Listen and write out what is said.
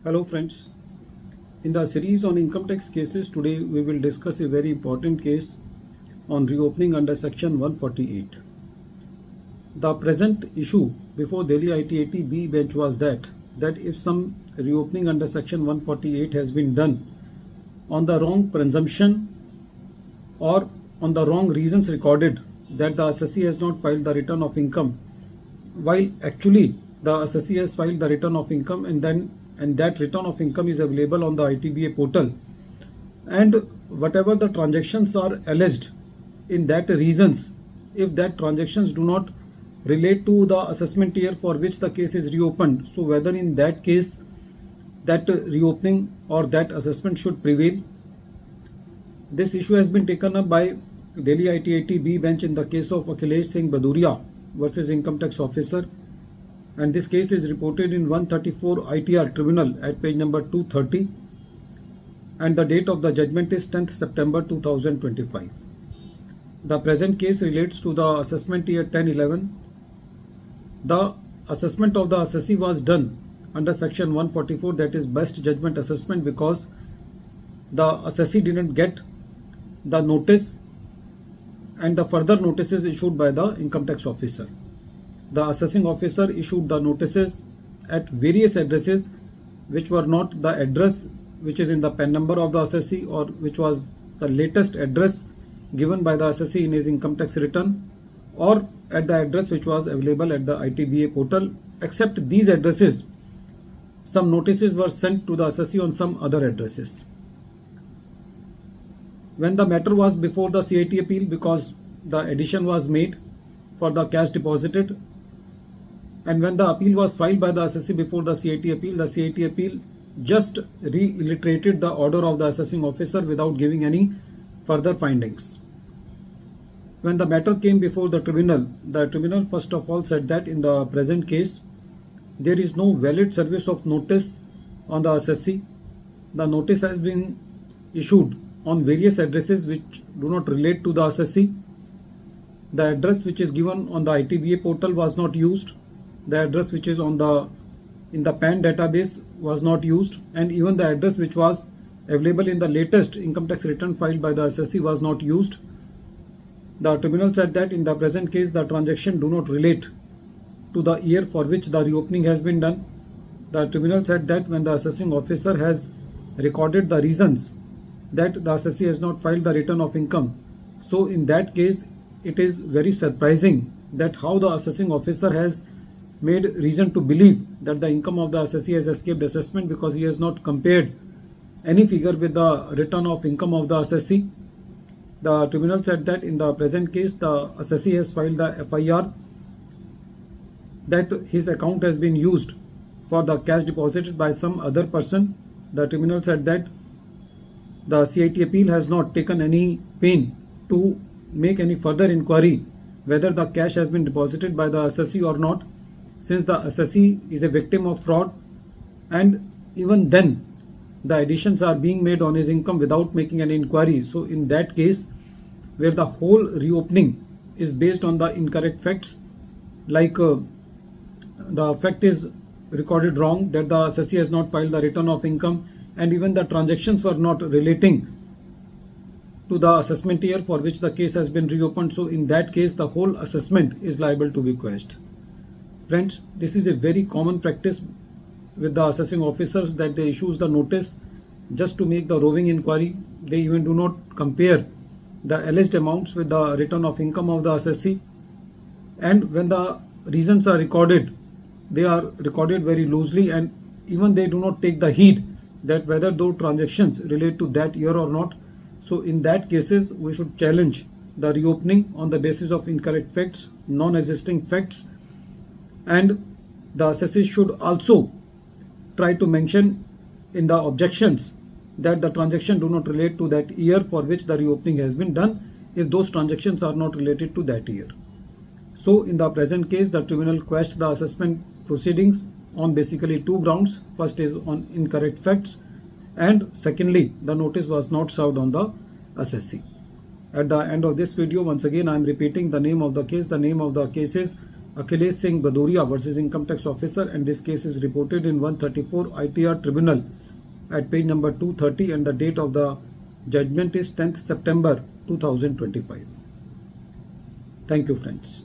Hello friends, in the series on income tax cases today we will discuss a very important case on reopening under section 148. The present issue before Delhi ITAT B bench was that if some reopening under section 148 has been done on the wrong presumption or on the wrong reasons recorded, that the assessee has not filed the return of income, while actually the assessee has filed the return of income and that return of income is available on the ITBA portal, and whatever the transactions are alleged in that reasons, if that transactions do not relate to the assessment year for which the case is reopened, so whether in that case that reopening or that assessment should prevail. This issue has been taken up by Delhi ITAT B bench in the case of Akhilesh Singh Baduria versus Income Tax Officer, and this case is reported in 134 ITR Tribunal at page number 230, and the date of the judgment is 10th September 2025. The present case relates to the assessment year 10-11. The assessment of the assessee was done under section 144, that is best judgment assessment, because the assessee didn't get the notice and the further notices issued by the income tax officer. The assessing officer issued the notices at various addresses which were not the address which is in the PAN number of the assessee or which was the latest address given by the assessee in his income tax return, or at the address which was available at the ITBA portal. Except these addresses, some notices were sent to the assessee on some other addresses. When the matter was before the CIT appeal, because the addition was made for the cash deposited, and when the appeal was filed by the assessee before the CIT appeal just reiterated the order of the assessing officer without giving any further findings. When the matter came before the tribunal first of all said that in the present case there is no valid service of notice on the assessee. The notice has been issued on various addresses which do not relate to the assessee. The address which is given on the ITBA portal was not used. The address which is in the PAN database was not used, and even the address which was available in the latest income tax return filed by the assessee was not used. The tribunal said that in the present case the transaction do not relate to the year for which the reopening has been done. The tribunal said that when the assessing officer has recorded the reasons that the assessee has not filed the return of income, so in that case it is very surprising that how the assessing officer has made reason to believe that the income of the assessee has escaped assessment, because he has not compared any figure with the return of income of the assessee. The tribunal said that in the present case the assessee has filed the FIR that his account has been used for the cash deposited by some other person. The tribunal said that the CIT appeal has not taken any pain to make any further inquiry whether the cash has been deposited by the assessee or not, since the assessee is a victim of fraud, and even then the additions are being made on his income without making any inquiry. So in that case, where the whole reopening is based on the incorrect facts, like the fact is recorded wrong that the assessee has not filed the return of income, and even the transactions were not relating to the assessment year for which the case has been reopened, so in that case the whole assessment is liable to be quashed. Friends, this is a very common practice with the assessing officers, that they issue the notice just to make the roving inquiry. They even do not compare the alleged amounts with the return of income of the assessee, and when the reasons are recorded, they are recorded very loosely, and even they do not take the heed that whether those transactions relate to that year or not. So in that cases we should challenge the reopening on the basis of incorrect facts, non-existing facts, and the assessee should also try to mention in the objections that the transaction do not relate to that year for which the reopening has been done, if those transactions are not related to that year. So in the present case the tribunal quashed the assessment proceedings on basically two grounds. First is on incorrect facts, and secondly the notice was not served on the assessee. At the end of this video, once again I am repeating the name of the case. The name of the case is Akhilesh Singh Badoria versus Income Tax Officer, and this case is reported in 134 ITR Tribunal at page number 230, and the date of the judgment is 10th September 2025. Thank you, friends.